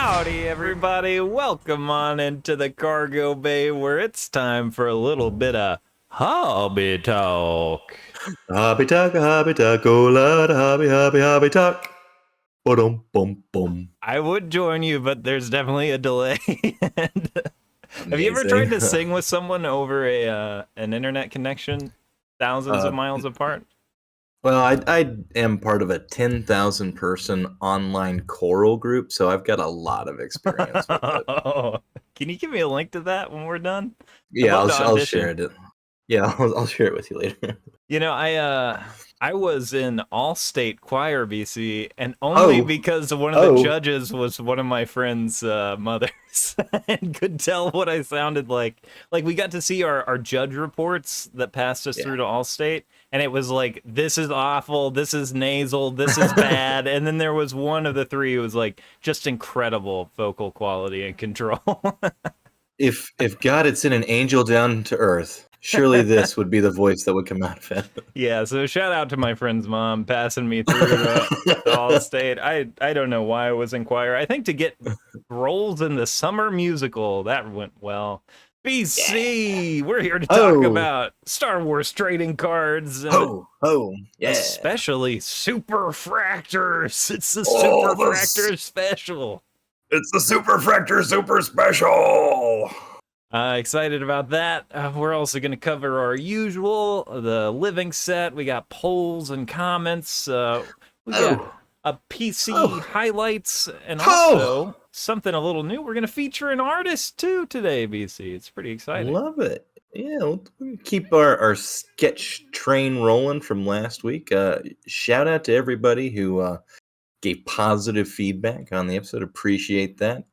Howdy, everybody. Welcome on into the cargo bay where it's time for a little bit of hobby talk. Hobby talk, oh lord, hobby talk. Boom, boom, boom. I would join you, but there's definitely a delay. And, have you ever tried Amazing. to sing with someone over an internet connection thousands of Uh, miles apart? well, I am part of a 10,000 person online choral group, so I've got a lot of experience with it. Can you give me a link to that when we're done? I'd Yeah, love to I'll share audition. it. Yeah, I'll share it with you later. You know, I was in All-State Choir, BC, and only Oh, because one of the oh, judges was one of my friend's mothers and could tell what I sounded like. Like, we got to see our judge reports that passed us yeah. through to All-State, and it was like, this is awful, this is nasal, this is bad, and then there was one of the three who was like, just incredible vocal quality and control. If God had sent an angel down to earth, surely this would be the voice that would come out of it. Yeah, so shout out to my friend's mom passing me through to Allstate. I don't know why I was in choir. I think to get roles in the summer musical, that went well. Yeah. BC, we're here to talk Oh, about Star Wars trading cards and yeah. especially Superfractors. It's the Oh, this. Superfractor special. It's the Superfractor Super Special! Excited about that. We're also going to cover our usual, the living set. We got polls and comments. We got Oh, a PC oh, highlights and oh! also something a little new. We're going to feature an artist too today, BC. It's pretty exciting. Love it. Yeah, we'll keep our sketch train rolling from last week. Shout out to everybody who gave positive feedback on the episode. Appreciate that.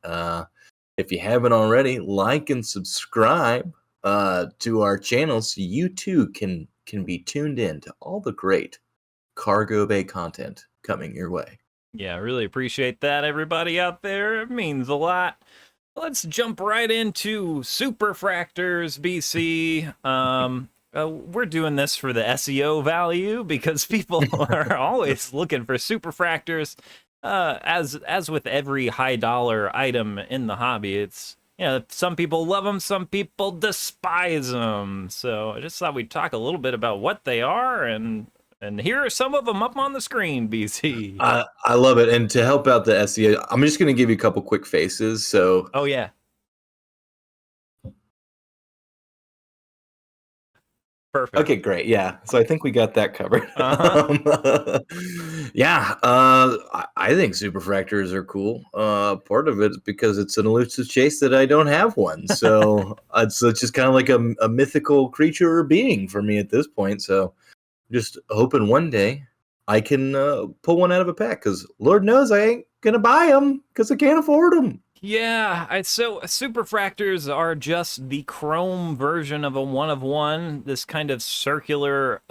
If you haven't already, like and subscribe to our channel so you too can be tuned in to all the great Cargo Bay content coming your way. Yeah, I really appreciate that, everybody out there. It means a lot. Let's jump right into Superfractors, BC. We're doing this for the SEO value because people are always looking for Superfractors. As with every high dollar item in the hobby, it's some people love them, some people despise them. So I just thought we'd talk a little bit about what they are, and here are some of them up on the screen, BC. I love it. And to help out the SEO, I'm just going to give you a couple quick faces. So, Oh yeah, perfect. okay, great. Yeah. So I think we got that covered. Uh-huh. Yeah. I think Superfractors are cool. Part of it is because it's an elusive chase that I don't have one. So it's just kind of like a mythical creature or being for me at this point. So just hoping one day I can pull one out of a pack because Lord knows I ain't going to buy them because I can't afford them. Yeah, so Superfractors are just the chrome version of a one of one, this kind of circular,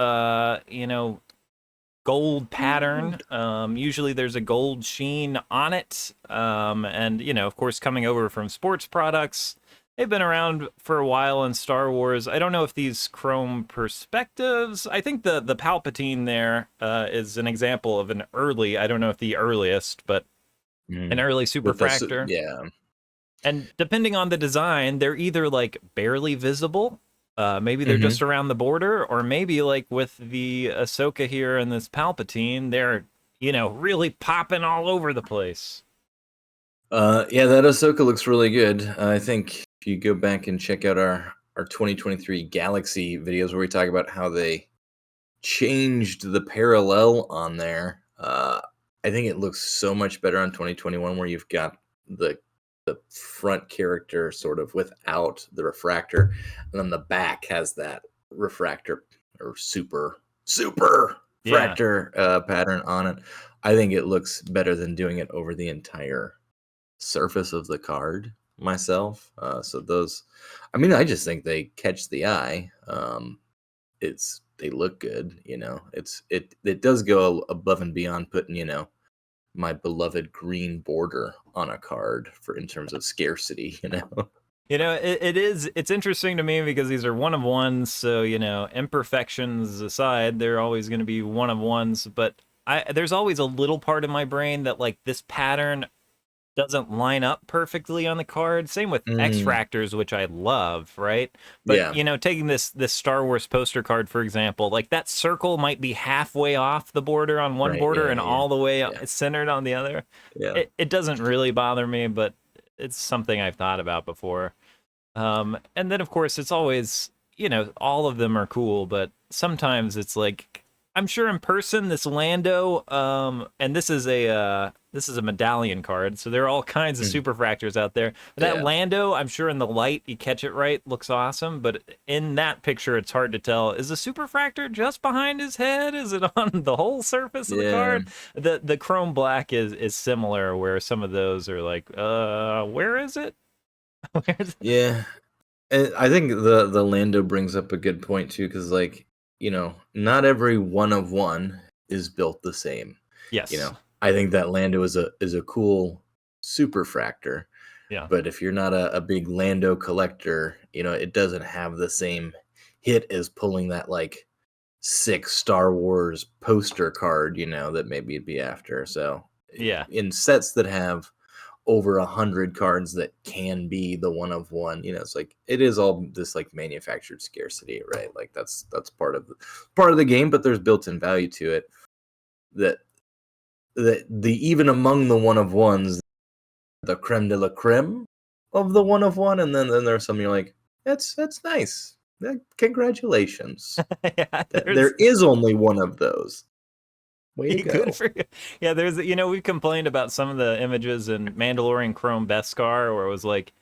gold pattern. Usually there's a gold sheen on it. And, of course, coming over from sports products, they've been around for a while in Star Wars. I don't know if these chrome perspectives, I think the Palpatine there is an example of an early, I don't know if the earliest, but an early Superfractor. Yeah. And depending on the design, they're either like barely visible, maybe they're just around the border, or maybe like with the Ahsoka here and this Palpatine, they're, really popping all over the place. Yeah, that Ahsoka looks really good. I think if you go back and check out our 2023 Galaxy videos where we talk about how they changed the parallel on there, I think it looks so much better on 2021 where you've got the front character sort of without the refractor, and then the back has that refractor or super Yeah. fractor pattern on it. I think it looks better than doing it over the entire surface of the card myself. So those, I mean, I just think they catch the eye. They look good, it does go above and beyond putting, my beloved green border on a card for in terms of scarcity, It's interesting to me because these are one of ones, so, imperfections aside, they're always going to be one of ones, but there's always a little part of my brain that, like, this pattern doesn't line up perfectly on the card. Same with Mm, X-Fractors, which I love, right? But yeah. taking this Star Wars poster card for example, like that circle might be halfway off the border on one Right. border Yeah. and Yeah. all the way Yeah. centered on the other. Yeah. It doesn't really bother me, but it's something I've thought about before. And then of course it's always, all of them are cool, but sometimes it's like I'm sure in person this Lando, and this is a medallion card, so there are all kinds of Mm, superfractors out there. That yeah. Lando, I'm sure in the light you catch it right, looks awesome, but in that picture it's hard to tell. Is the superfractor just behind his head? Is it on the whole surface of the Yeah. card? The chrome black is similar, where some of those are like, where is it? Where's Yeah. And I think the Lando brings up a good point too, because like not every one of one is built the same. Yes. I think that Lando is a cool superfractor, Yeah. but if you're not a big Lando collector, it doesn't have the same hit as pulling that like six Star Wars poster card, that maybe you'd be after. So Yeah. in sets that have over 100 cards that can be the one of one, it's like it is all this like manufactured scarcity, right? Like that's part of the game, but there's built-in value to it that the even among the one of ones, the creme de la creme of the one of one, and then there's some you're like, that's nice. Congratulations. Yeah, There is only one of those. Way to good go. for you. Yeah, we've complained about some of the images in Mandalorian Chrome Beskar where it was like,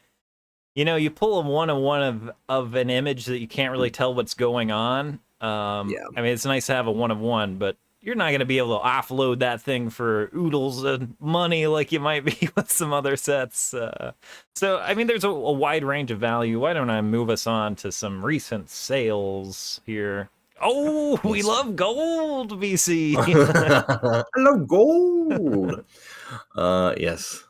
you pull a one of an image that you can't really tell what's going on. Yeah. I mean, it's nice to have a one of one, but you're not going to be able to offload that thing for oodles of money like you might be with some other sets. So, I mean, there's a wide range of value. Why don't I move us on to some recent sales here? Oh, we Yes. love gold, VC. I love gold. Yes.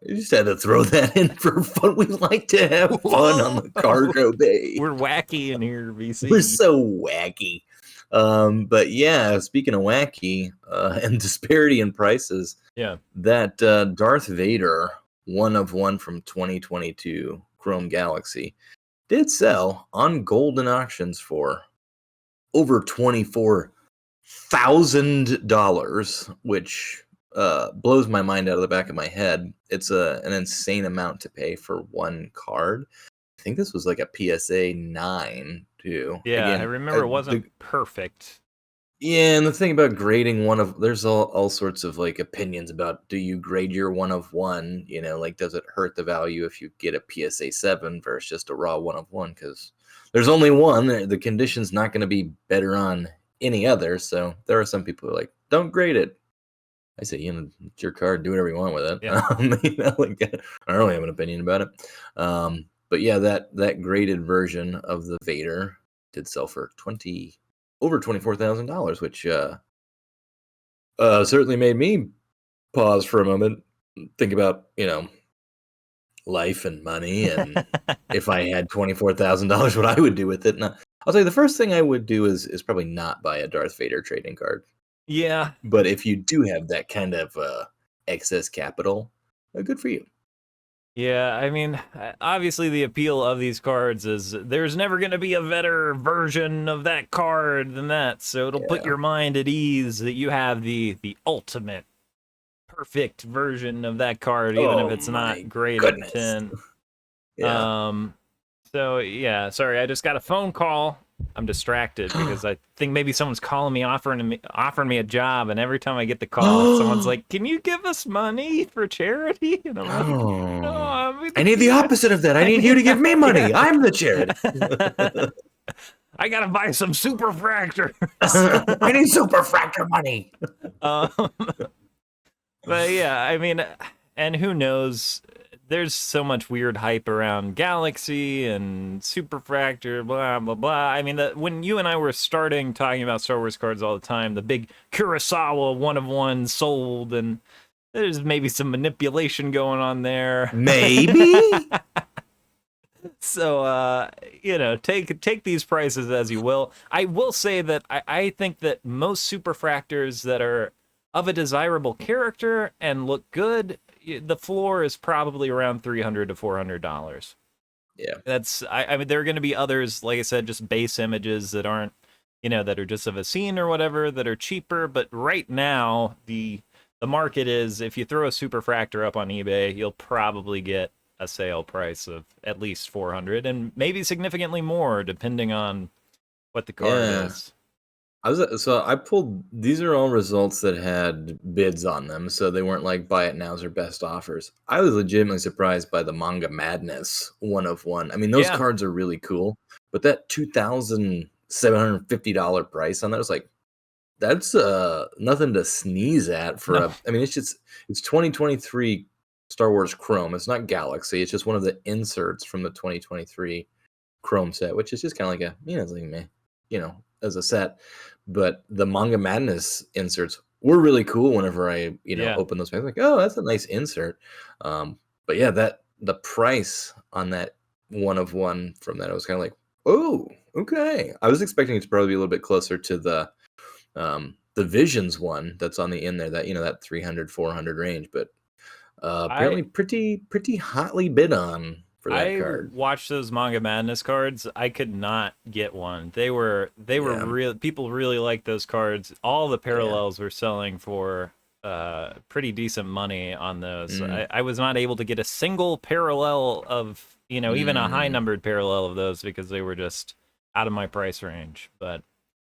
You just had to throw that in for fun. We like to have fun on the cargo bay. We're wacky in here, VC. We're so wacky. But yeah, speaking of wacky and disparity in prices, Yeah. that Darth Vader one of one from 2022 Chrome Galaxy did sell on golden auctions for over $24,000, which blows my mind out of the back of my head. It's an insane amount to pay for one card. I think this was like a PSA 9 too. Yeah, I Again, remember it wasn't perfect. yeah, and the thing about grading there's all sorts of like opinions about, do you grade your one of one? Like does it hurt the value if you get a PSA 7 versus just a raw one of one? Because there's only one. The condition's not going to be better on any other. So there are some people who are like, don't grade it. I say, it's your card. Do whatever you want with it. Yeah. Like, I don't really have an opinion about it. But yeah, that graded version of the Vader did sell for over $24,000, which certainly made me pause for a moment, think about life and money, and if I had $24,000, what I would do with it. And I'll tell you, the first thing I would do is probably not buy a Darth Vader trading card. Yeah. But if you do have that kind of excess capital, good for you. Yeah, I mean, obviously the appeal of these cards is there's never going to be a better version of that card than that. So it'll put Yeah. your mind at ease that you have the ultimate perfect version of that card, even if Oh it's my not graded goodness. 10. Yeah. So yeah, sorry, I just got a phone call. I'm distracted because I think maybe someone's calling me, offering me a job, and every time I get the call, someone's like, "Can you give us money for charity?" And I'm like, "No, I need the opposite of that. I need you to give me money. Yeah. I'm the charity. I gotta buy some Superfractors." I need Superfractor money. But yeah, I mean, and who knows? There's so much weird hype around Galaxy and Superfractor, blah blah blah. I mean, when you and I were starting talking about Star Wars cards all the time, the big Kurosawa one of one sold, and there's maybe some manipulation going on there. Maybe. So take these prices as you will. I will say that I think that most Superfractors that are of a desirable character and look good, the floor is probably around $300 to $400. Yeah. I mean, there are going to be others, like I said, just base images that aren't, that are just of a scene or whatever, that are cheaper. But right now, the market is, if you throw a Superfractor up on eBay, you'll probably get a sale price of at least 400 and maybe significantly more, depending on what the card is. I pulled, these are all results that had bids on them, so they weren't like buy it nows or best offers. I was legitimately surprised by the Manga Madness 1 of 1. I mean, those cards are really cool, but that $2,750 price on that was like, that's nothing to sneeze at for I mean, it's 2023 Star Wars Chrome. It's not Galaxy. It's just one of the inserts from the 2023 Chrome set, which is just kind of like it's like meh, as a set. But the Manga Madness inserts were really cool whenever I, open those packs. Like, oh, that's a nice insert. But yeah, the price on that 1 of 1 from that, I was kind of like, oh, okay. I was expecting it to probably be a little bit closer to the Visions one that's on the in there, that that 300 400 range, but apparently pretty hotly bid on for that card. Watched those Manga Madness cards. I could not get one. They were real. People really liked those cards. All the parallels were selling for pretty decent money on those. I was not able to get a single parallel of even a high numbered parallel of those because they were just out of my price range. But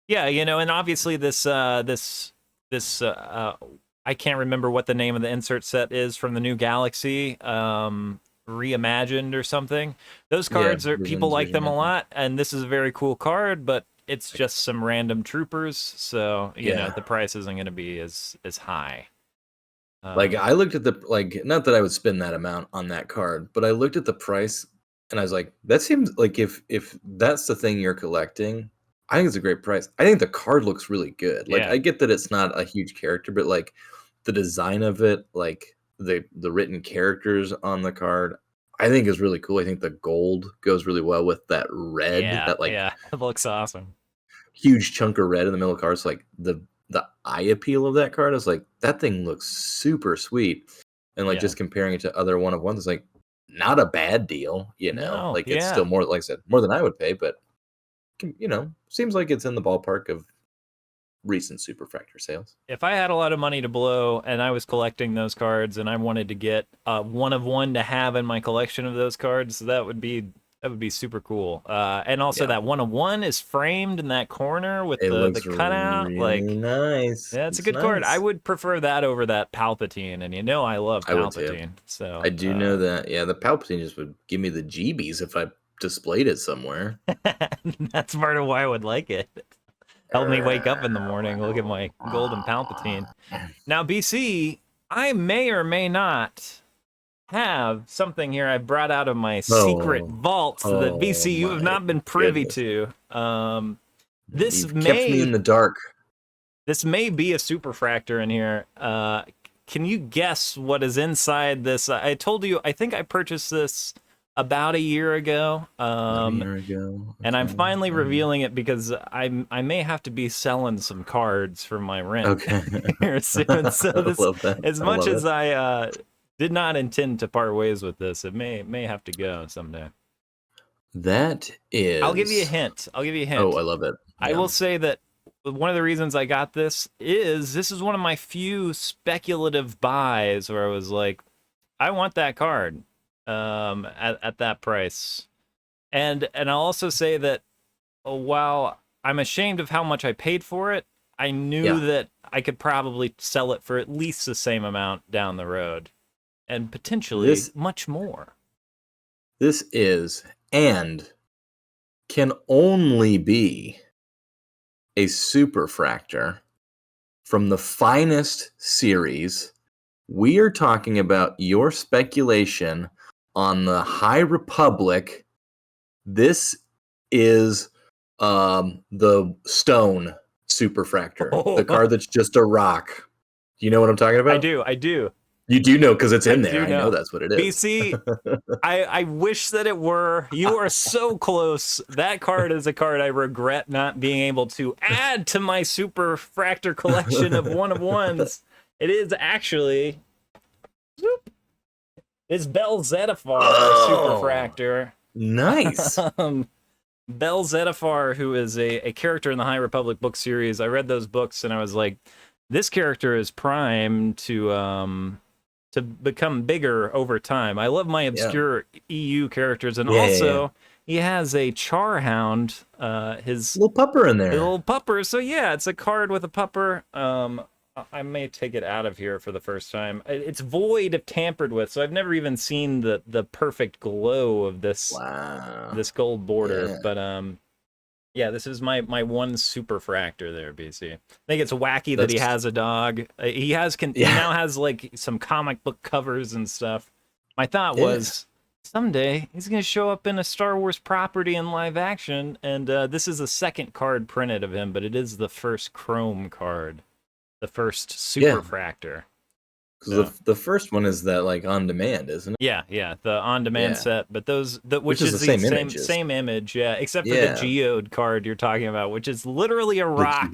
yeah, and obviously this I can't remember what the name of the insert set is from the new Galaxy, Reimagined or something. Those cards are, people like them a lot, and this is a very cool card, but it's just some random troopers, so you know the price isn't going to be as high. Like I looked at not that I would spend that amount on that card, but I looked at the price and I was like, that seems like if that's the thing you're collecting, I think it's a great price. I think the card looks really good. Like I get that it's not a huge character, but like the design of it, like the written characters on the card, I think is really cool. I think the gold goes really well with that red. It looks awesome. Huge chunk of red in the middle of the card. So like the eye appeal of that card is like, that thing looks super sweet. And like just comparing it to other 1 of 1s, it's like not a bad deal, it's still more, like I said, more than I would pay, but seems like it's in the ballpark of recent Superfractor sales. If I had a lot of money to blow and I was collecting those cards and I wanted to get 1 of 1 to have in my collection of those cards, that would be super cool. And also that 1 of 1 is framed in that corner with the cutout. Really like nice. Yeah, it's a good card. I would prefer that over that Palpatine, and I love Palpatine. So I do know that. Yeah, the Palpatine just would give me the jeebies if I displayed it somewhere. That's part of why I would like it. Help me wake up in the morning, look at my golden Palpatine. Now, BC, I may or may not have something here I brought out of my secret vaults that BC you have not been privy to. This You've kept me in the dark. This may be a Superfractor in here. Can you guess what is inside this? I told you, I think I purchased this about a year ago. And I'm finally revealing it because I may have to be selling some cards for my rent here soon. So this, as much as I did not intend to part ways with this, it may have to go someday. That is... I'll give you a hint. Oh, I love it. Yeah. I will say that one of the reasons I got this is one of my few speculative buys where I was like, I want that card at that price. And I'll also say that while I'm ashamed of how much I paid for it, I knew that I could probably sell it for at least the same amount down the road. And potentially much more. This is, and can only be, a Superfractor from the finest series. We are talking about your speculation on the High Republic. This is the Stone Superfractor, the card that's just a rock. Do you know what I'm talking about? I do. You do know because it's in there. I know that's what it is. BC, I wish that it were. You are so close. That card is a card I regret not being able to add to my Superfractor collection of 1 of 1s. It is actually It's Bell Zettifar, Oh, Superfractor. nice. Bell Zettifar, who is a character in the High Republic book series. I read those books and I was like, this character is primed to become bigger over time. I love my Yeah. obscure EU characters, and Yeah. also he has a Charhound, his Little pupper in there. little pupper. So yeah, it's a card with a pupper. I may take it out of here for the first time. It's void of tampered with, so I've never even seen the perfect glow of this Wow. gold border. Yeah. But yeah, this is my one Superfractor there, BC. I think it's wacky that he That's- has a dog. He now has like some comic book covers and stuff. My thought was someday he's gonna show up in a Star Wars property in live action, and this is the second card printed of him, but it is the first Chrome card, the first Superfractor. Because the first one is that like on demand, isn't it? Yeah, the on-demand set, but which is the same image, yeah, except for the geode card you're talking about, which is literally a rock.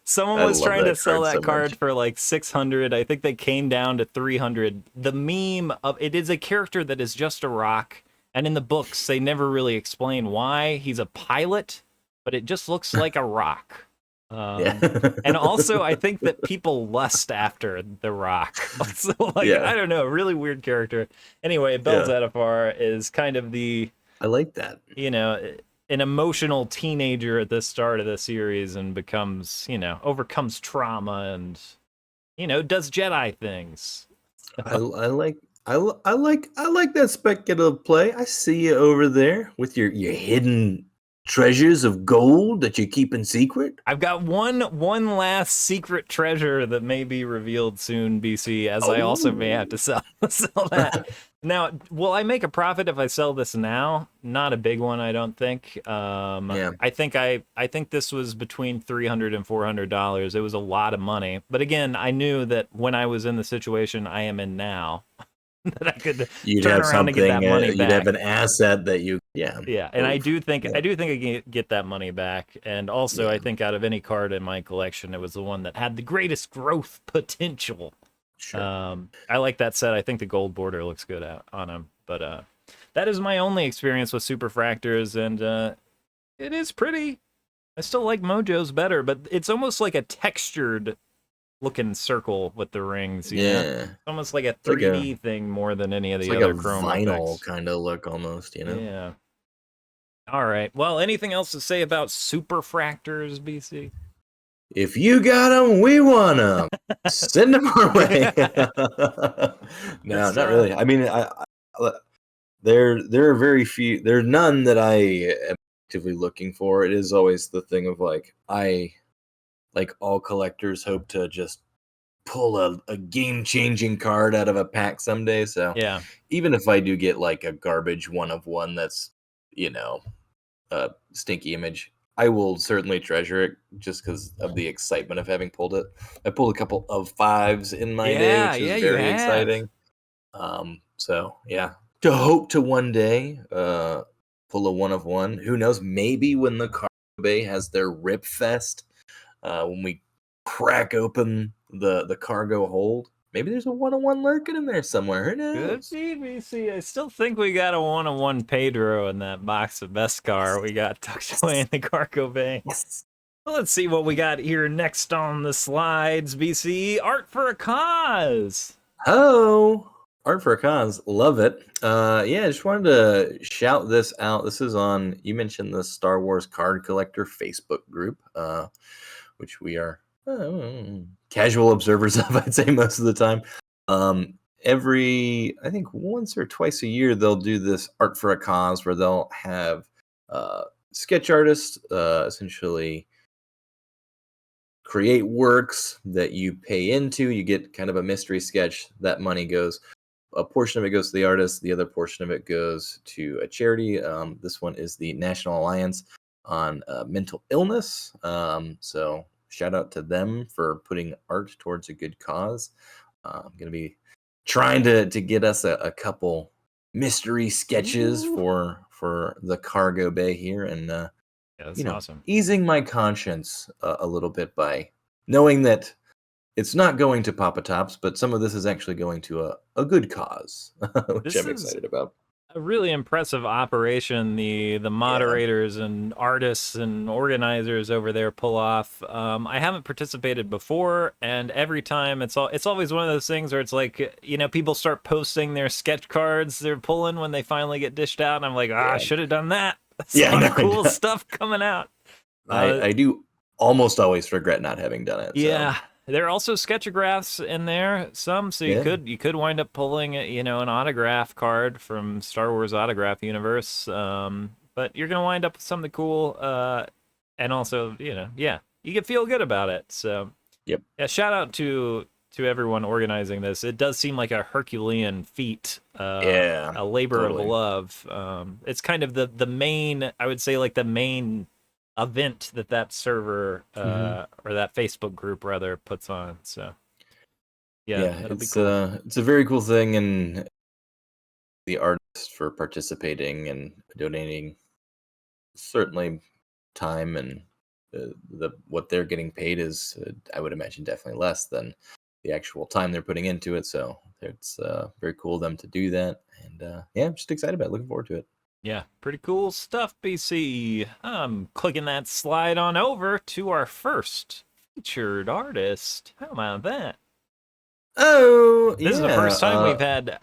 Someone was trying to sell that card for like 600. I think they came down to 300. The meme of it is a character that is just a rock, and in the books they never really explain why he's a pilot, but it just looks like a rock. And also I think that people lust after the rock. So I don't know, really weird character. Anyway, Bell Zettifar is kind of I like that. An emotional teenager at the start of the series and becomes, overcomes trauma and does Jedi things. I like that speculative play. I see you over there with your hidden treasures of gold that you keep in secret. I've got one last secret treasure that may be revealed soon, BC, as I also may have to sell that. Now, will I make a profit if I sell this now? Not a big one, I don't think. I think this was between $300 and $400. It was a lot of money. But again, I knew that when I was in the situation I am in now, that I could turn around and get that money back. You'd have an asset that you, and I do think I can get that money back. And also, I think out of any card in my collection, it was the one that had the greatest growth potential. Sure. I like that set. I think the gold border looks good on him. But that is my only experience with Superfractors, and it is pretty. I still like Mojo's better, but it's almost like a textured looking circle with the rings. You know? It's almost like a 3D thing more than any of the other chrome vinyl effects. kind of look almost, Yeah. All right. Well, anything else to say about Superfractors, BC? If you got them, we want them. Send them our way. No, not really. I mean, there are very few. There are none that I am actively looking for. It is always the thing of like all collectors hope to just pull a game-changing card out of a pack someday. So even if I do get like a garbage one of one that's a stinky image, I will certainly treasure it just because of the excitement of having pulled it. I pulled a couple of fives in my day, which is very exciting. So yeah, to hope to one day pull a one of one. Who knows? Maybe when the Cargo Bay has their Rip Fest, when we crack open the cargo hold, maybe there's a 1-on-1 lurking in there somewhere. Who knows? Good BBC. I still think we got a 1-on-1 Pedro in that box of Beskar we got tucked away in the Cargo Bay. Yes. Well, let's see what we got here next on the slides, BC. Art for a Cause. Oh, Art for a Cause. Love it. I just wanted to shout this out. This is on, you mentioned the Star Wars Card Collector Facebook group, which we are casual observers of, I'd say, most of the time. I think once or twice a year, they'll do this Art for a Cause where they'll have sketch artists essentially create works that you pay into. You get kind of a mystery sketch. That money goes, a portion of it goes to the artist, the other portion of it goes to a charity. This one is the National Alliance on Mental Illness. So shout out to them for putting art towards a good cause. I'm going to be trying to get us a couple mystery sketches for the Cargo Bay here, and that's awesome. Easing my conscience a little bit by knowing that it's not going to Papa Tops, but some of this is actually going to a good cause, which This I'm is excited about. a really impressive operation the Yeah. moderators and artists and organizers over there pull off. I haven't participated before, and every time it's always one of those things where it's like, people start posting their sketch cards they're pulling when they finally get dished out, and I'm like, I Yeah. should have done that. That's Yeah, a lot no, of cool stuff coming out. I do almost always regret not having done it. Yeah. So. There are also sketchographs in there, some, so you Yeah. could wind up pulling, an autograph card from Star Wars Autograph Universe. But you're gonna wind up with something cool, and also, yeah, you can feel good about it. So, Yep. yeah, shout out to everyone organizing this. It does seem like a Herculean feat, Yeah. a labor Totally. of love. It's kind of the main, I would say, like the main event that server or that Facebook group rather puts on. So yeah, that'll be cool. It's a very cool thing, and the artists for participating and donating certainly time, and the what they're getting paid is I would imagine definitely less than the actual time they're putting into it. So it's very cool of them to do that, and yeah, I'm just excited about it. Looking forward to it. Yeah, pretty cool stuff, BC. I'm clicking that slide on over to our first featured artist. How about that? Oh, This is the yeah. first time we've had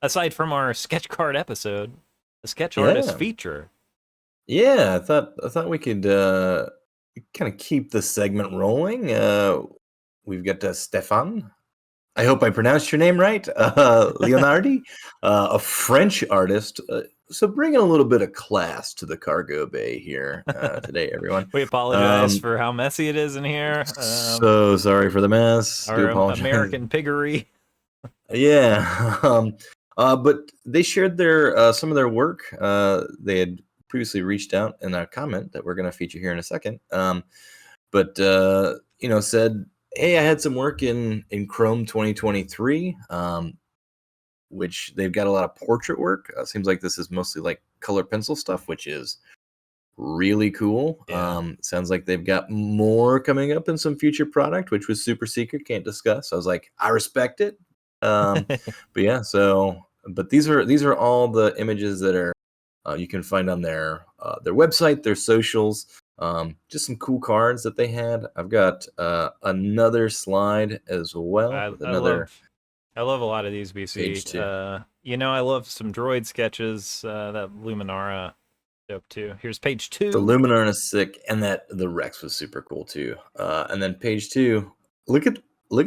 aside from our sketch card episode, the sketch artist Yeah. feature. Yeah, I thought we could kind of keep the segment rolling. We've got Stephane. I hope I pronounced your name right. Leonardi, a French artist. So bringing a little bit of class to the cargo bay here today, everyone. We apologize for how messy it is in here. So sorry for the mess. Do Our apologize. American piggery. Yeah. But they shared their some of their work. They had previously reached out in a comment that we're going to feature here in a second. But said, hey, I had some work in Chrome 2023, which they've got a lot of portrait work. Seems like this is mostly like color pencil stuff, which is really cool. Yeah. Sounds like they've got more coming up in some future product, which was super secret, can't discuss. I was like, I respect it. But yeah, but these are all the images that are you can find on their website, their socials. Just some cool cards that they had. I've got another slide as well. I love a lot of these, BC. Page 2. I love some droid sketches. That Luminara dope too. Here's page 2. The Luminara is sick, and the Rex was super cool too. And then page 2. Look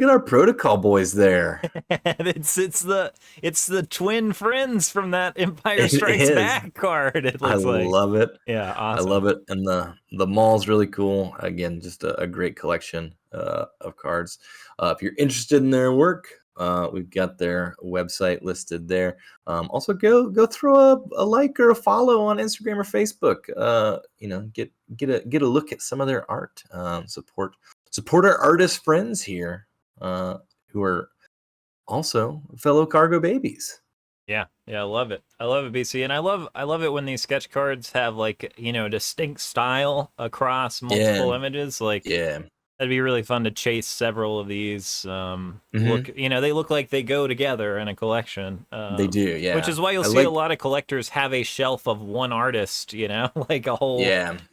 at our protocol boys there. it's the twin friends from that Empire Strikes Back card. It looks like. I love it. Yeah, awesome. I love it. And the mall's really cool. Again, just a great collection of cards. If you're interested in their work, we've got their website listed there. Also, go throw a like or a follow on Instagram or Facebook. Get a look at some of their art. Support our artist friends here, who are also fellow cargo babies. Yeah, I love it. I love it, BC, and I love it when these sketch cards have like distinct style across multiple images. Like, yeah, that'd be really fun to chase several of these. Mm-hmm. They look like they go together in a collection. They do, yeah. Which is why you'll see a lot of collectors have a shelf of one artist, like a whole,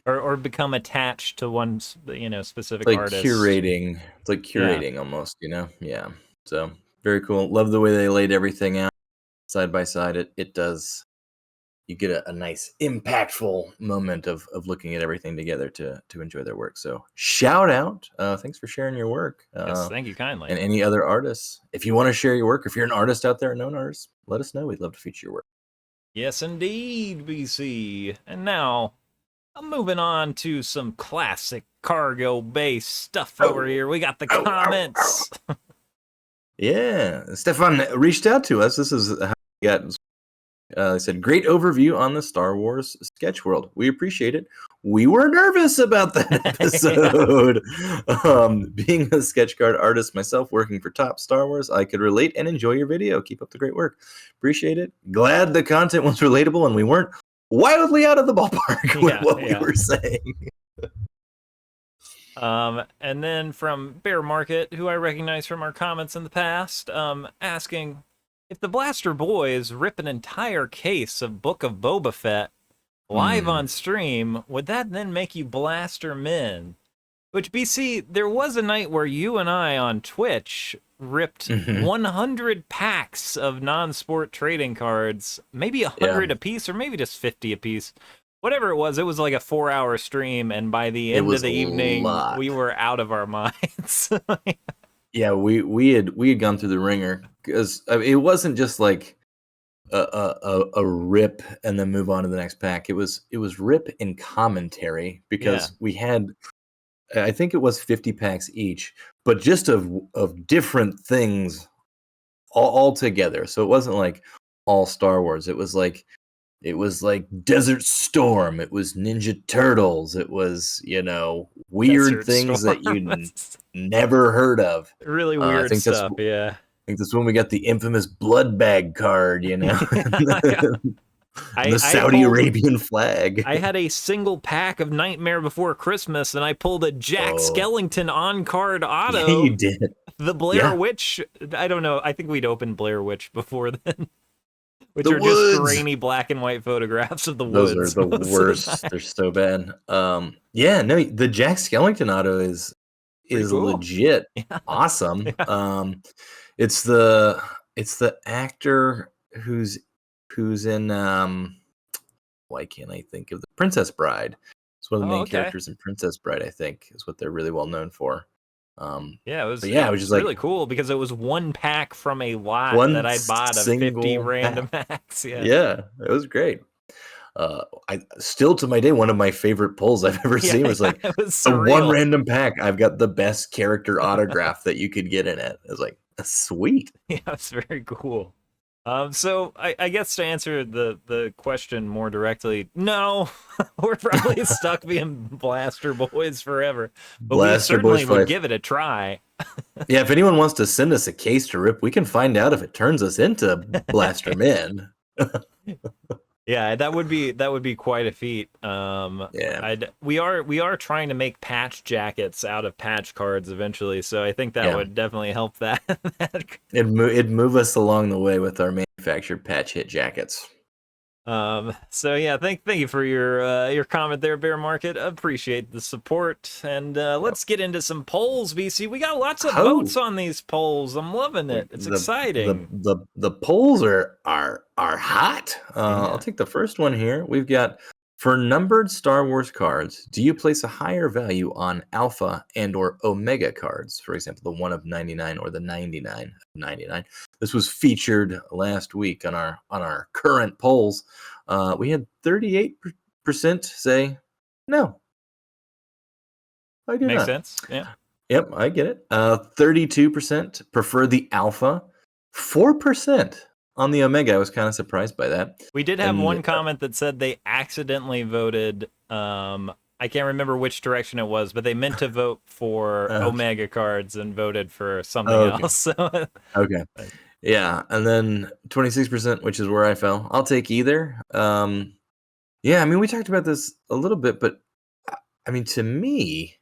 or become attached to one, specific artist. Curating. It's like curating almost, yeah. So very cool. Love the way they laid everything out side by side. It does. You get a nice impactful moment of looking at everything together to enjoy their work. So shout out. Thanks for sharing your work. Yes, thank you kindly. And any other artists. If you want to share your work, if you're an artist out there, a known artist, let us know. We'd love to feature your work. Yes, indeed, BC. And now, I'm moving on to some classic cargo-based stuff over here. We got the comments. Yeah, Stephane reached out to us. This is how we got. They said, great overview on the Star Wars sketch world. We appreciate it. We were nervous about that episode. Being a sketch card artist myself, working for Topps Star Wars, I could relate and enjoy your video. Keep up the great work. Appreciate it. Glad the content was relatable and we weren't wildly out of the ballpark with what we were saying. And then from Bear Market, who I recognize from our comments in the past, asking if the Blaster Boys rip an entire case of Book of Boba Fett live on stream, would that then make you Blaster Men? Which, BC, there was a night where you and I on Twitch ripped 100 packs of non-sport trading cards, maybe 100 a piece, or maybe just 50 a piece. Whatever it was like a 4-hour stream, and by the end of the evening, we were out of our minds. Yeah, we had gone through the ringer, because it wasn't just like a rip and then move on to the next pack. It was rip and commentary, because we had, I think it was 50 packs each, but just of different things all together. So it wasn't like all Star Wars. It was like Desert Storm. It was Ninja Turtles. It was, weird Desert things Storm. that you never heard of. Really weird stuff, yeah. I think that's when we got the infamous blood bag card, the Saudi Arabian flag. I had a single pack of Nightmare Before Christmas, and I pulled a Jack Skellington on-card auto. Yeah, you did. The Blair Witch. I don't know. I think we'd opened Blair Witch before then. Which the are woods. Just grainy black and white photographs of the woods. Those are the worst. They're so bad. The Jack Skellington auto is cool. Legit awesome. Yeah. It's the actor who's in why can't I think of the Princess Bride? It's one of the main characters in Princess Bride, I think, is what they're really well known for. It was just really cool, because it was one pack from a lot that I bought of 50 random packs. Yeah, it was great. I still, to my day, one of my favorite pulls I've ever seen was like the one random pack. I've got the best character autograph that you could get in it. It was like, sweet. Yeah, it's very cool. So I guess to answer the question more directly, no, we're probably stuck being Blaster Boys forever, but we certainly would give it a try. Yeah, if anyone wants to send us a case to rip, we can find out if it turns us into Blaster Men. Yeah, that would be quite a feat. We are trying to make patch jackets out of patch cards eventually, so I think that would definitely help that. It'd move us along the way with our manufactured patch hit jackets. So yeah, thank you for your comment there, Bear Market. Appreciate the support, and let's get into some polls, BC. We got lots of votes on these polls. I'm loving it. It's exciting. The polls are hot. I'll take the first one here. We've got, for numbered Star Wars cards, do you place a higher value on Alpha and or Omega cards? For example, the 1 of 99 or the 99 of 99. This was featured last week on our current polls. We had 38% say no. I do not. Makes sense. Yeah. Yep, I get it. 32% prefer the Alpha. 4% on the Omega. I was kind of surprised by that. We did have one comment that said they accidentally voted. I can't remember which direction it was, but they meant to vote for Omega cards and voted for something else. So. Okay. Yeah, and then 26%, which is where I fell. I'll take either. Yeah, I mean, we talked about this a little bit, but I mean, to me,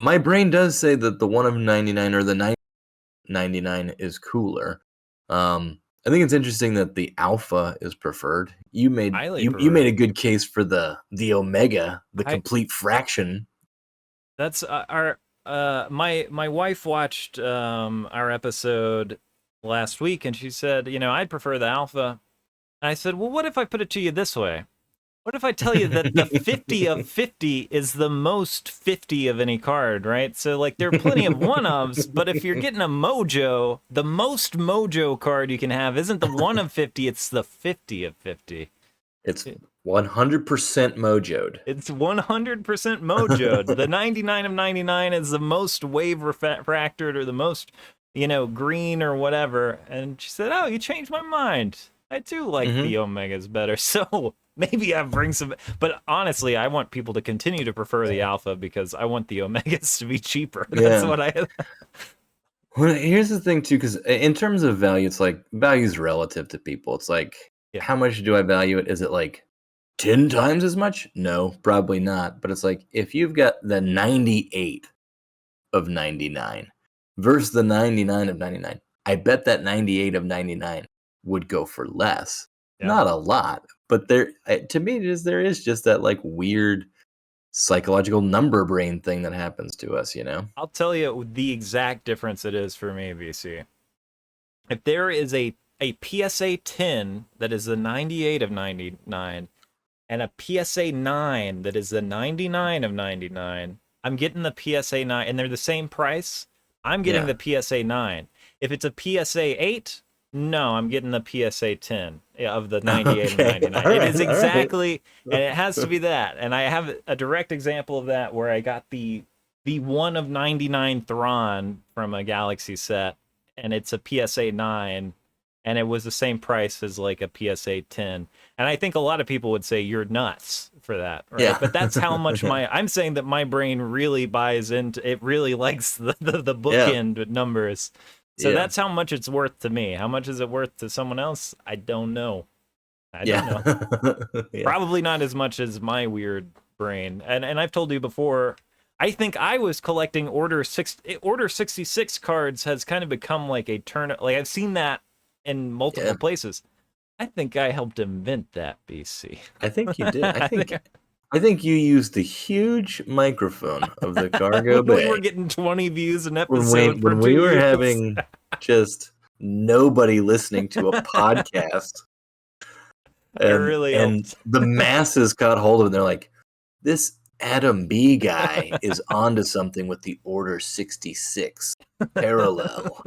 my brain does say that the 1 of 99 or the 99 is cooler. I think it's interesting that the Alpha is preferred. You made a good case for the Omega, the complete fraction. That's my wife watched our episode last week, and she said, I'd prefer the Alpha. And I said, well, what if I put it to you this way? What if I tell you that the 50 of 50 is the most 50 of any card, right? So, like, there are plenty of one-ofs, but if you're getting a mojo, the most mojo card you can have isn't the 1 of 50, it's the 50 of 50. It's 100% mojoed. It's 100% mojoed. The 99 of 99 is the most wave refractored or the most, green or whatever. And she said, oh, you changed my mind. I do like the Omegas better. So maybe I bring some, but honestly, I want people to continue to prefer the Alpha because I want the Omegas to be cheaper. That's what I. Well, here's the thing too, because in terms of value, it's like value's relative to people. It's like, how much do I value it? Is it like 10 times as much? No, probably not. But it's like if you've got the 98 of 99 versus the 99 of 99, I bet that 98 of 99 would go for less. Yeah. Not a lot, but to me there is just that like weird psychological number brain thing that happens to us, you know? I'll tell you the exact difference it is for me, VC. If there is a PSA 10 that is the 98 of 99 and a PSA 9 that is the 99 of 99, I'm getting the PSA 9, and they're the same price. I'm getting the PSA 9. If it's a PSA 8, no, I'm getting the PSA 10 of the 98 and 99. It is exactly, and it has to be that. And I have a direct example of that where I got the 1 of 99 Thrawn from a Galaxy set, and it's a PSA 9, and it was the same price as like a PSA 10. And I think a lot of people would say you're nuts for that, right? Yeah. But that's how much I'm saying that my brain really buys into it, really likes the bookend numbers. So that's how much it's worth to me. How much is it worth to someone else? I don't know. I don't know. Probably not as much as my weird brain. And I've told you before, I think I was collecting Order 66 cards has kind of become like a turn. Like I've seen that in multiple places. I think I helped invent that, BC. I think you did. I think you used the huge microphone of the cargo bay. We were getting 20 views an episode when we were having just nobody listening to a podcast. And the masses caught hold of it. And they're like, this Adam B guy is onto something with the Order 66 parallel.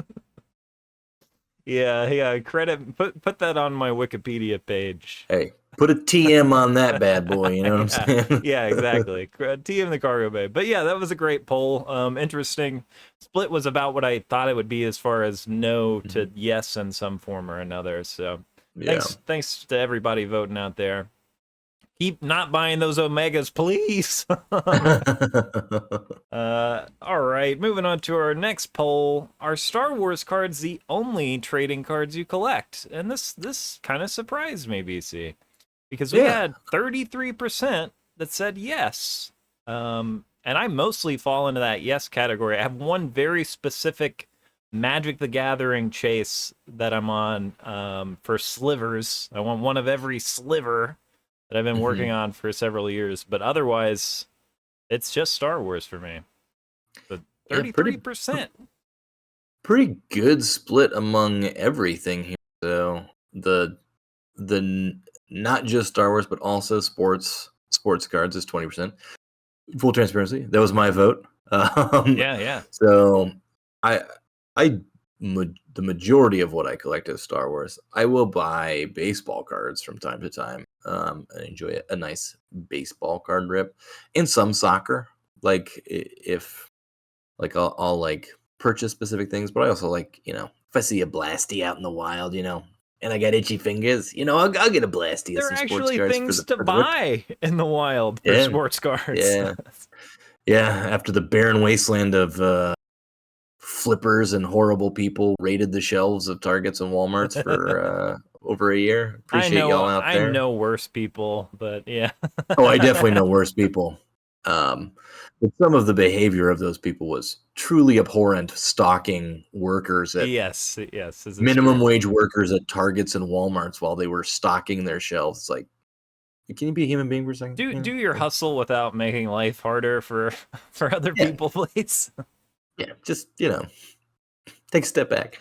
Yeah. Credit. Put that on my Wikipedia page. Hey, put a TM on that bad boy. You know what I'm saying? Yeah, exactly. TM the cargo bay. But yeah, that was a great poll. Interesting. Split was about what I thought it would be as far as no to yes in some form or another. So thanks to everybody voting out there. Keep not buying those Omegas, please. All right, moving on to our next poll. Are Star Wars cards the only trading cards you collect? And this kind of surprised me, BC, because we had 33% that said yes. And I mostly fall into that yes category. I have one very specific Magic the Gathering chase that I'm on for slivers. I want one of every sliver that I've been working on for several years, but otherwise, it's just Star Wars for me. But 33%. Pretty good split among everything here. So the not just Star Wars, but also sports cards is 20%. Full transparency, that was my vote. So the majority of what I collect is Star Wars. I will buy baseball cards from time to time. I enjoy a nice baseball card rip, and some soccer. Like if I'll like purchase specific things, but I also like, you know, if I see a Blasty out in the wild, you know, and I got itchy fingers, you know, I'll get a Blasty. There are actually things to buy in the wild for sports cards. Yeah. After the barren wasteland of flippers and horrible people raided the shelves of Targets and Walmarts for over a year. Appreciate y'all out there. I know worse people, but yeah. Oh, I definitely know worse people. But some of the behavior of those people was truly abhorrent. Stalking workers at minimum wage workers at Targets and Walmarts while they were stocking their shelves. It's like, can you be a human being for a second? Do your hustle without making life harder for other people, please. Yeah, just, you know, take a step back.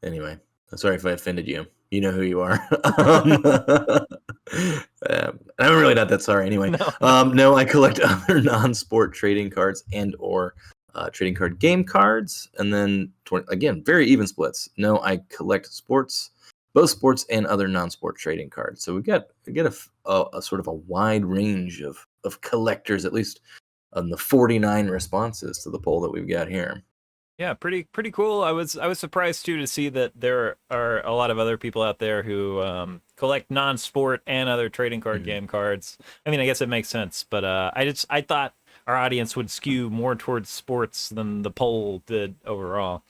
Anyway, I'm sorry if I offended you. You know who you are. I'm really not that sorry anyway. No, I collect other non-sport trading cards and or trading card game cards. And then, again, very even splits. No, I collect both sports and other non-sport trading cards. So we get a sort of a wide range of collectors, at least on the 49 responses to the poll that we've got here. Yeah, pretty cool. I was surprised too to see that there are a lot of other people out there who collect non-sport and other trading card game cards. I mean, I guess it makes sense, but I thought our audience would skew more towards sports than the poll did overall.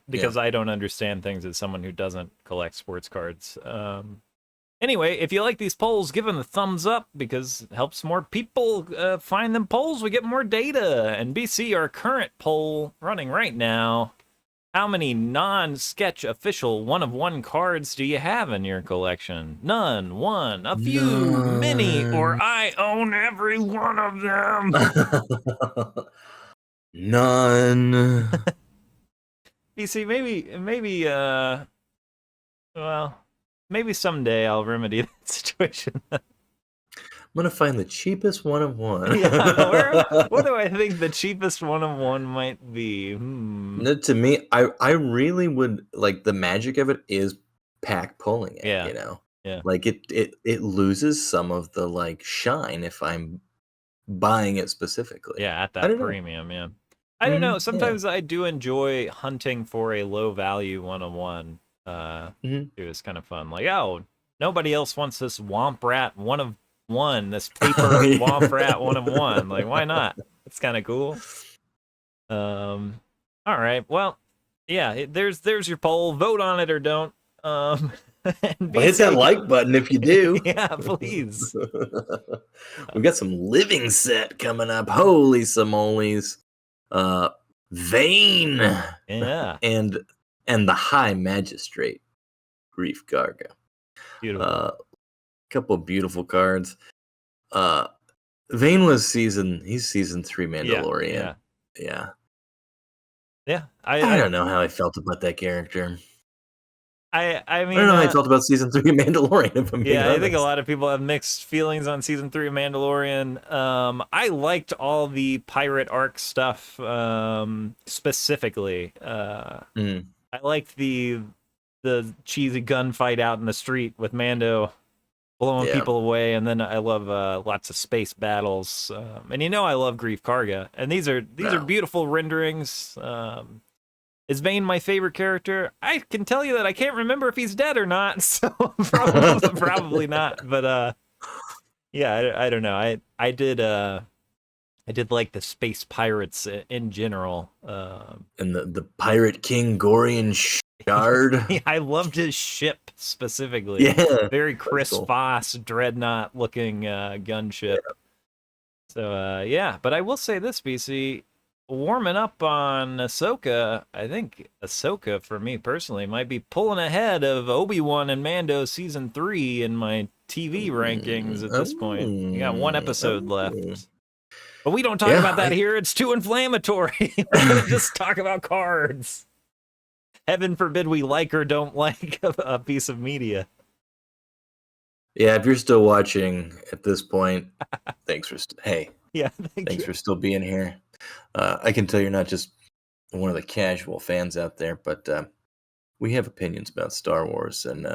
Because I don't understand things as someone who doesn't collect sports cards. Anyway, if you like these polls, give them a thumbs up because it helps more people find them polls. We get more data. And BC, our current poll running right now. How many non-sketch official 1-of-1 cards do you have in your collection? None, one, a few, many, or I own every one of them. None. BC, maybe someday I'll remedy that situation. I'm gonna find the cheapest 1-of-1. Yeah, what do I think the cheapest 1-of-1 might be? No, to me, I really would like the magic of it is pack pulling it. Yeah. You know, Yeah. like it loses some of the like shine if I'm buying it specifically. Yeah, at I that don't know. premium, yeah. I don't know. Yeah. Sometimes I do enjoy hunting for a low value 1-of-1. Mhm. It was kind of fun. Like, oh, nobody else wants this Womp Rat 1-of-1, this paper Yeah. Womp Rat 1-of-1. Like, why not? It's kind of cool. All right. Well, yeah, there's your poll. Vote on it or don't. Well, hit that like button if you do. Yeah, please. We got some living set coming up. Holy simoles. Vane. Yeah. And the High Magistrate. Grief Garga. Beautiful. Couple of beautiful cards. Vane was season 3 Mandalorian. Yeah. I don't know how I felt about that character. I mean, I don't know how I felt about season 3 Mandalorian, if I'm being honest. I think a lot of people have mixed feelings on season 3 of Mandalorian. I liked all the pirate arc stuff, specifically. I liked the cheesy gunfight out in the street with Mando blowing people away, and then I love lots of space battles. And I love Grief Karga, and these are beautiful renderings. Is Vane my favorite character? I can tell you that I can't remember if he's dead or not, so probably not. But yeah, I don't know. I did like the space pirates in general. And the Pirate King Gorian Shard. Yeah, I loved his ship specifically. Yeah, very Chris cool. Foss dreadnought looking gunship. So yeah, but I will say this, BC. Warming up on Ahsoka, I think Ahsoka, for me personally, might be pulling ahead of Obi-Wan and Mando season 3 in my TV rankings at this point. You got one episode left. But we don't talk about that here. It's too inflammatory. We're going to just talk about cards. Heaven forbid we like or don't like a piece of media. Yeah, if you're still watching at this point, thanks for thanks for still being here. I can tell you're not just one of the casual fans out there, but we have opinions about Star Wars, and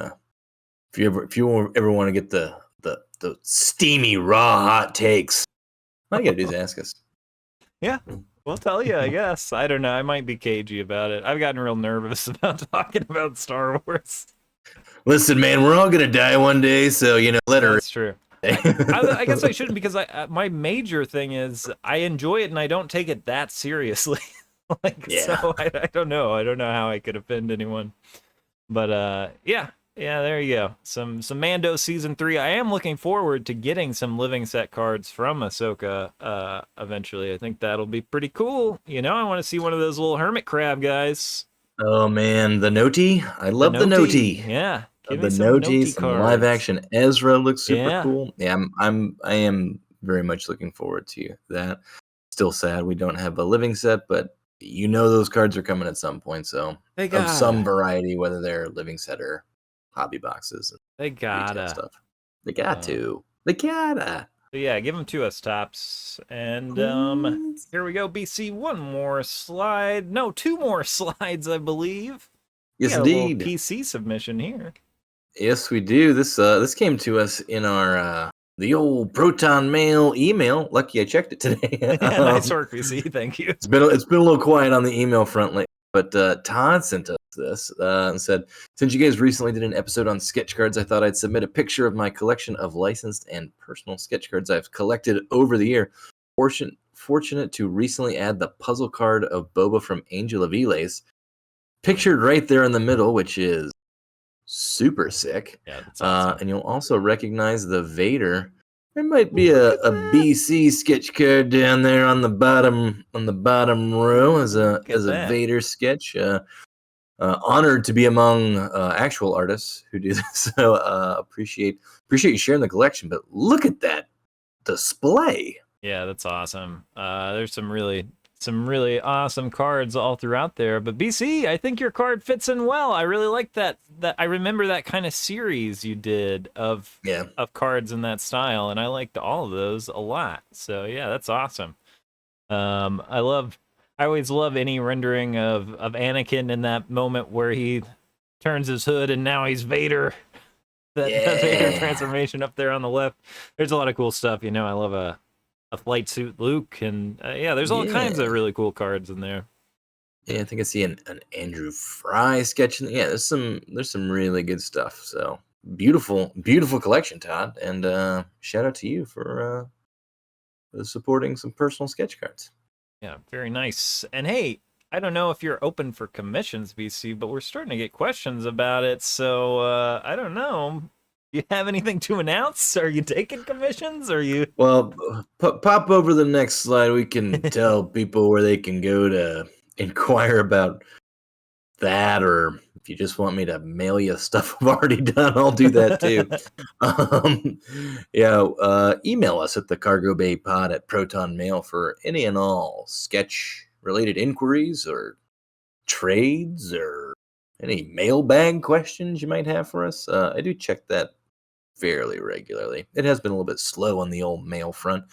if you ever want to get the steamy raw hot takes, all you gotta do is ask us. Yeah, we'll tell you, I guess. I don't know. I might be cagey about it. I've gotten real nervous about talking about Star Wars. Listen, man, we're all gonna die one day, so let her. That's true. I guess I shouldn't, because my major thing is I enjoy it and I don't take it that seriously. So I don't know. I don't know how I could offend anyone. But yeah, there you go. Some Mando season 3. I am looking forward to getting some living set cards from Ahsoka eventually. I think that'll be pretty cool. I want to see one of those little hermit crab guys. Oh man, the Noti. I love the Noti. Yeah. The Noti, some live action Ezra looks super cool. Yeah, I am very much looking forward to that. Still sad we don't have a living set, but those cards are coming at some point. So of some variety, whether they're living set or hobby boxes. They gotta stuff. They got to. They gotta. So yeah, give them to us, Topps. And here we go, BC. One more slide. No, 2 more slides, I believe. Yes, indeed. PC submission here. Yes, we do. This came to us in our the old Proton Mail email. Lucky I checked it today. Nice work, BC. Thank you. It's been a little quiet on the email front lately, but Todd sent us this and said, since you guys recently did an episode on sketch cards, I thought I'd submit a picture of my collection of licensed and personal sketch cards I've collected over the year. Fortunate to recently add the puzzle card of Boba from Angel of Elays, pictured right there in the middle, which is super sick. Yeah, that's awesome. And you'll also recognize the Vader. There might be a BC sketch card down there on the bottom row as a Look at that. Vader sketch. Honored to be among actual artists who do this. So appreciate you sharing the collection. But look at that display. Yeah, that's awesome. There's some really awesome cards all throughout there. But BC, I think your card fits in well. I really like that. I remember that kind of series you did of cards in that style, and I liked all of those a lot. So yeah, that's awesome. I always love any rendering of Anakin in that moment where he turns his hood and now he's Vader. That Vader transformation up there on the left. There's a lot of cool stuff. I love a flight suit Luke, and yeah, there's all kinds of really cool cards in there. Yeah, I think I see an Andrew Fry sketch. Yeah, there's some really good stuff. So beautiful collection, Todd. And shout out to you for supporting some personal sketch cards. Yeah, very nice. And hey, I don't know if you're open for commissions, BC, but we're starting to get questions about it. So I don't know. You have anything to announce? Are you taking commissions? Are you? Well, pop over the next slide. We can tell people where they can go to inquire about that, or if you just want me to mail you stuff I've already done, I'll do that too. Email us at the Cargo Bay Pod at Proton Mail for any and all sketch related inquiries or trades or any mailbag questions you might have for us. I do check that fairly regularly. It has been a little bit slow on the old mail front,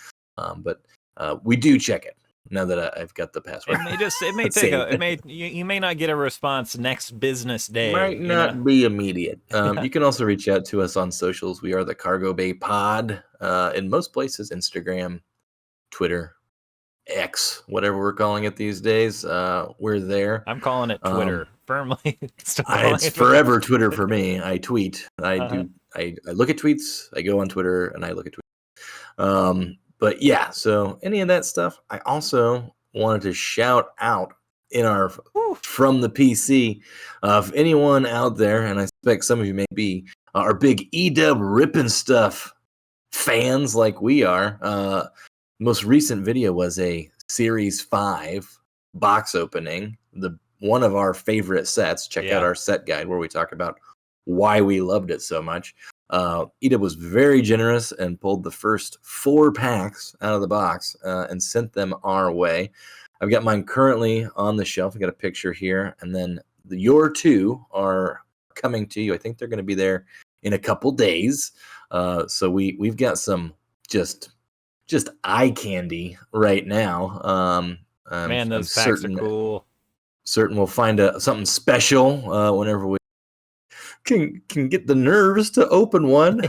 but we do check it now that I've got the password. You may not get a response next business day. Might not be immediate. You can also reach out to us on socials. We are the Cargo Bay Pod in most places: Instagram, Twitter, X, whatever we're calling it these days. We're there. I'm calling it Twitter firmly. It's forever Twitter for me. I tweet. I look at tweets. I go on Twitter and I look at tweets. But yeah, so any of that stuff. I also wanted to shout out in our From the PC of anyone out there, and I suspect some of you may be, are big EW Rippin'Stuff fans like we are. Most recent video was a Series 5 box opening, one of our favorite sets. Check out our set guide where we talk about why we loved it so much. Ida was very generous and pulled the first 4 packs out of the box and sent them our way. I've got mine currently on the shelf. I got a picture here, and then your 2 are coming to you. I think they're going to be there in a couple days. So we've got some just eye candy right now. Man, those packs are cool. Certain we'll find something special whenever we can get the nerves to open one.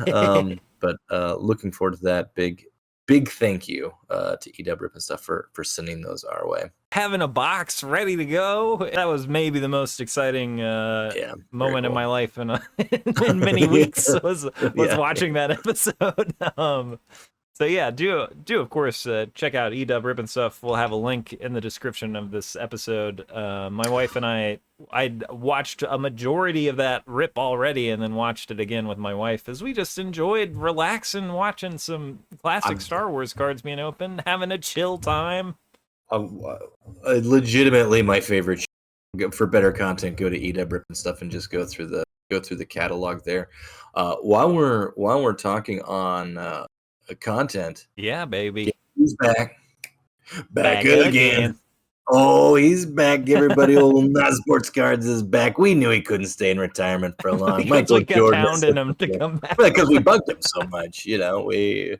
But looking forward to that. Big thank you to EW Rippin'Stuff for sending those our way. Having a box ready to go, that was maybe the most exciting moment in my life in many weeks. was watching that episode. So yeah, do of course check out EW Rippin'Stuff. We'll have a link in the description of this episode. My wife and I watched a majority of that rip already, and then watched it again with my wife as we just enjoyed relaxing, watching some classic Star Wars cards being opened, having a chill time. Legitimately my favorite. For better content, go to EW Rippin'Stuff and just go through the catalog there. While we're talking on content. Yeah, baby. He's back again. Oh, he's back. Everybody, old Not Sports Cards is back. We knew he couldn't stay in retirement for long. Michael Jordan pounding him to come back. Because we bugged him so much, we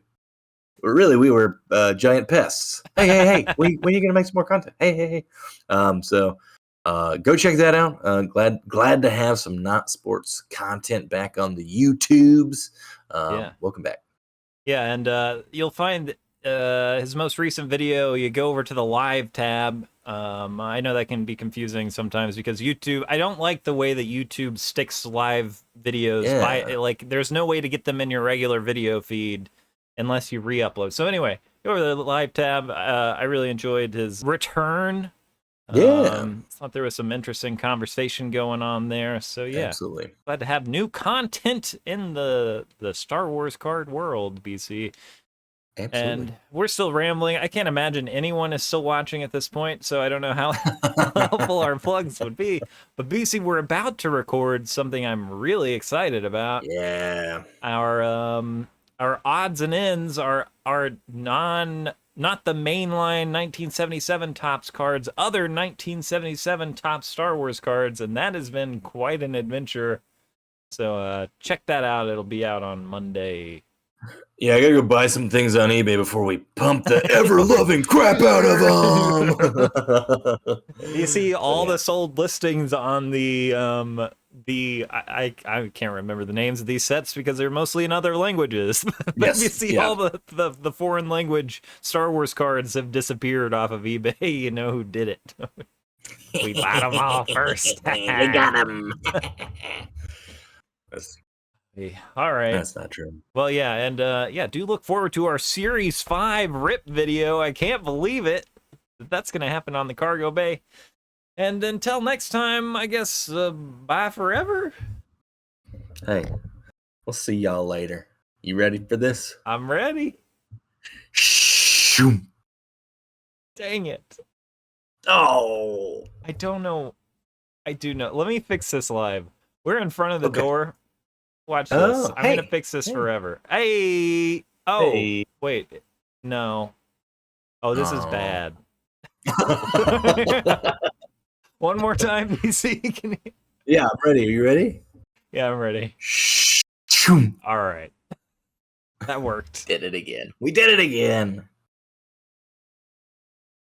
were giant pests. Hey, when are you gonna make some more content? Hey. So go check that out. Glad to have some Not Sports content back on the YouTubes. Welcome back. Yeah, and you'll find his most recent video. You go over to the live tab. I know that can be confusing sometimes because YouTube, I don't like the way that YouTube sticks live videos by, there's no way to get them in your regular video feed unless you re-upload. So anyway, go over to the live tab. I really enjoyed his return Yeah. Thought there was some interesting conversation going on there. So yeah, Absolutely. glad to have new content in the Star Wars card world, BC. Absolutely. And we're still rambling. I can't imagine anyone is still watching at this point, so I don't know how helpful our plugs would be. But BC, we're about to record something I'm really excited about. Yeah. Our odds and ends are not the mainline 1977 Topps cards, other 1977 Topps Star Wars cards, and that has been quite an adventure. So check that out. It'll be out on Monday. Yeah, I gotta go buy some things on eBay before we pump the ever-loving crap out of them. You see all the sold listings on the I can't remember the names of these sets because they're mostly in other languages. But Yes, you see yeah. all the foreign language Star Wars cards have disappeared off of eBay. You know who did it. We bought them all first. We got them. All right. That's not true. Well, yeah, and yeah, do look forward to our Series 5 RIP video. I can't believe it. That's going to happen on the cargo bay. And until next time, I guess, bye forever. Hey, we'll see y'all later. You ready for this? I'm ready. Shoom. Dang it. Oh. I don't know. I do know. Let me fix this live. We're in front of the Okay. door. Watch this. Oh, I'm going to fix this forever. Hey. Oh, Hey. wait. No. Oh, this is bad. One more time, BC. Can you... Yeah, I'm ready. Are you ready? Yeah, I'm ready. Shoom. All right. That worked. Did it again. We did it again.